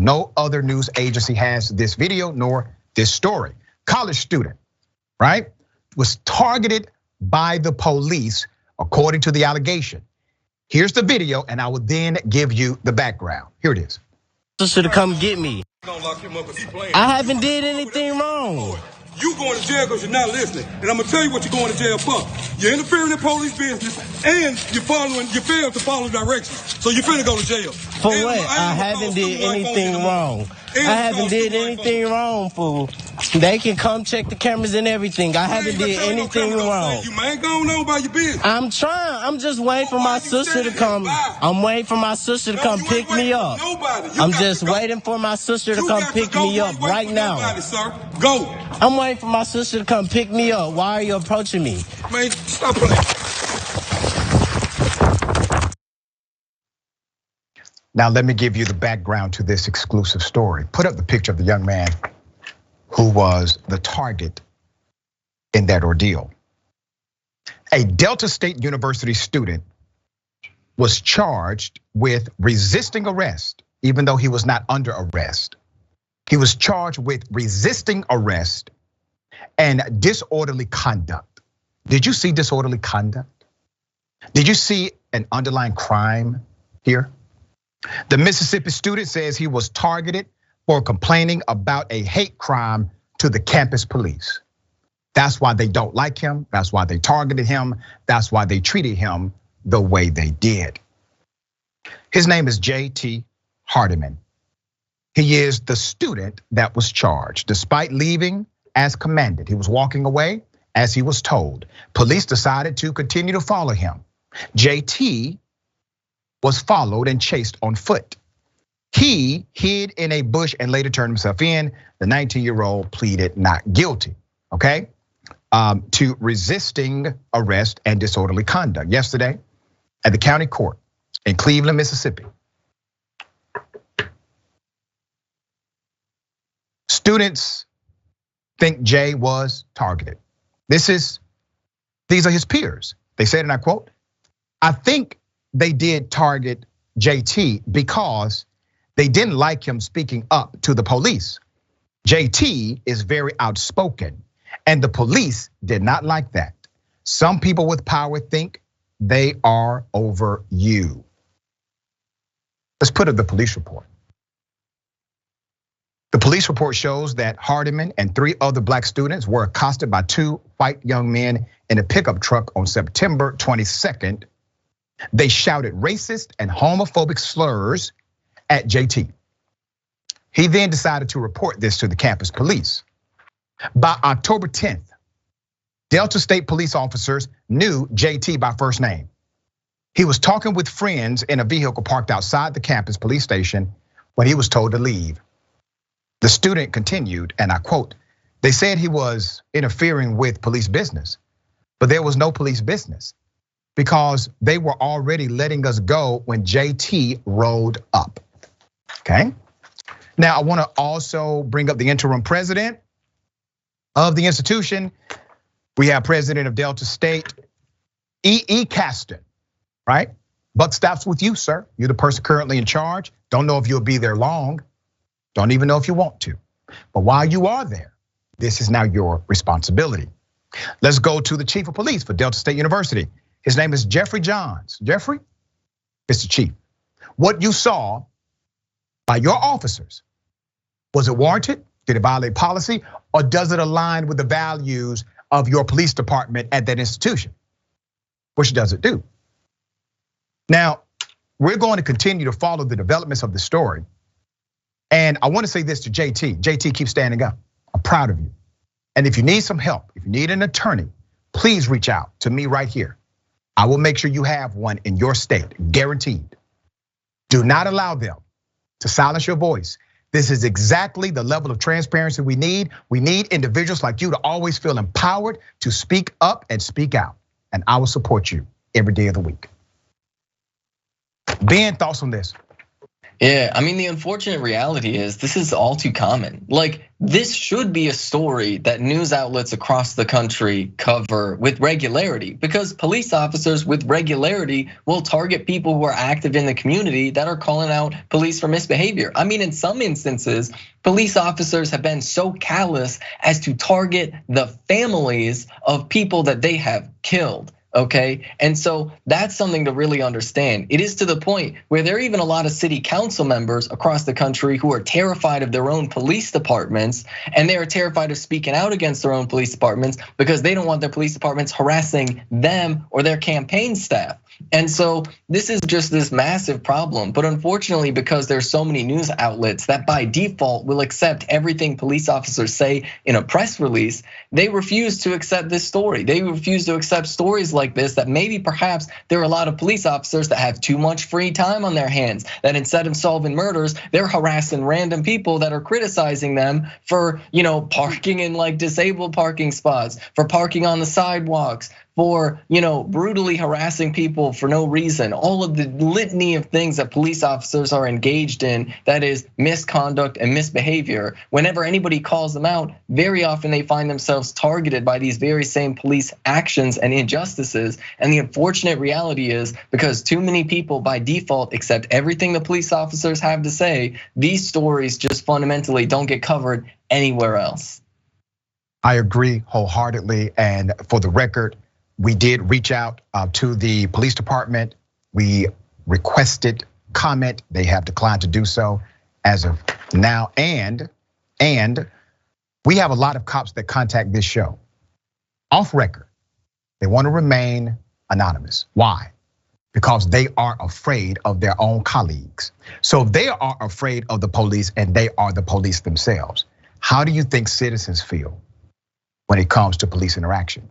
No other news agency has this video nor this story. College student, right, was targeted by the police according to the allegation. Here's the video, and I will then give you the background. Here it is. Should have come get me. I haven't did anything wrong. You going to jail because you're not listening. And I'm going to tell you what you're going to jail for. You're interfering in police business and you failed to follow directions. So you're finna go to jail. For and what? I haven't did anything wrong. I haven't did anything wrong, fool. They can come check the cameras and everything. I haven't did anything wrong. You ain't going on about your business. I'm trying. I'm just waiting for my sister to come. I'm waiting for my sister to come pick me up. I'm just waiting for my sister to come pick me up right now. Go. I'm waiting for my sister to come pick me up. Why are you approaching me? Man, stop playing. Now, let me give you the background to this exclusive story. Put up the picture of the young man who was the target in that ordeal. A Delta State University student was charged with resisting arrest, even though he was not under arrest. He was charged with resisting arrest and disorderly conduct. Did you see disorderly conduct? Did you see an underlying crime here? The Mississippi student says he was targeted for complaining about a hate crime to the campus police. That's why they don't like him. That's why they targeted him. That's why they treated him the way they did. His name is Jay T Hardiman. He is the student that was charged. Despite leaving as commanded, he was walking away as he was told. Police decided to continue to follow him. JT was followed and chased on foot. He hid in a bush and later turned himself in. The 19-year-old pleaded not guilty, okay, to resisting arrest and disorderly conduct. Yesterday at the county court in Cleveland, Mississippi, students think Jay was targeted. These are his peers. They said, and I quote, "I think they did target JT because they didn't like him speaking up to the police. JT is very outspoken, and the police did not like that. Some people with power think they are over you." Let's put up the police report. The police report shows that Hardiman and 3 other black students were accosted by 2 white young men in a pickup truck on September 22nd. They shouted racist and homophobic slurs at JT. He then decided to report this to the campus police. By October 10th, Delta State police officers knew JT by first name. He was talking with friends in a vehicle parked outside the campus police station when he was told to leave. The student continued, and I quote, "They said he was interfering with police business, but there was no police business because they were already letting us go when JT rolled up." Okay. Now, I want to also bring up the interim president of the institution. We have president of Delta State, E.E. Caston, right? Buck stops with you, sir. You're the person currently in charge. Don't know if you'll be there long. Don't even know if you want to. But while you are there, this is now your responsibility. Let's go to the chief of police for Delta State University. His name is Jeffrey Johns. Jeffrey, Mr. Chief, what you saw by your officers, was it warranted? Did it violate policy? Or does it align with the values of your police department at that institution? Which does it do? Now, we're going to continue to follow the developments of the story. And I want to say this to JT. JT, keep standing up. I'm proud of you. And if you need some help, if you need an attorney, please reach out to me right here. I will make sure you have one in your state, guaranteed. Do not allow them to silence your voice. This is exactly the level of transparency we need. We need individuals like you to always feel empowered to speak up and speak out. And I will support you every day of the week. Ben, thoughts on this? Yeah, I mean, the unfortunate reality is this is all too common. Like, this should be a story that news outlets across the country cover with regularity, because police officers with regularity will target people who are active in the community that are calling out police for misbehavior. I mean, in some instances, police officers have been so callous as to target the families of people that they have killed. Okay, and so that's something to really understand. It is to the point where there are even a lot of city council members across the country who are terrified of their own police departments, and they are terrified of speaking out against their own police departments because they don't want their police departments harassing them or their campaign staff. And so this is just this massive problem. But unfortunately, because there's so many news outlets that by default will accept everything police officers say in a press release, they refuse to accept this story. They refuse to accept stories like this, that maybe perhaps there are a lot of police officers that have too much free time on their hands, that instead of solving murders, they're harassing random people that are criticizing them for, parking in like disabled parking spots, for parking on the sidewalks, for brutally harassing people for no reason. All of the litany of things that police officers are engaged in that is misconduct and misbehavior. Whenever anybody calls them out, very often they find themselves targeted by these very same police actions and injustices. And the unfortunate reality is, because too many people by default accept everything the police officers have to say, these stories just fundamentally don't get covered anywhere else. I agree wholeheartedly, and for the record, we did reach out to the police department. We requested comment. They have declined to do so as of now. And we have a lot of cops that contact this show off record. They want to remain anonymous. Why? Because they are afraid of their own colleagues. So they are afraid of the police, and they are the police themselves. How do you think citizens feel when it comes to police interaction?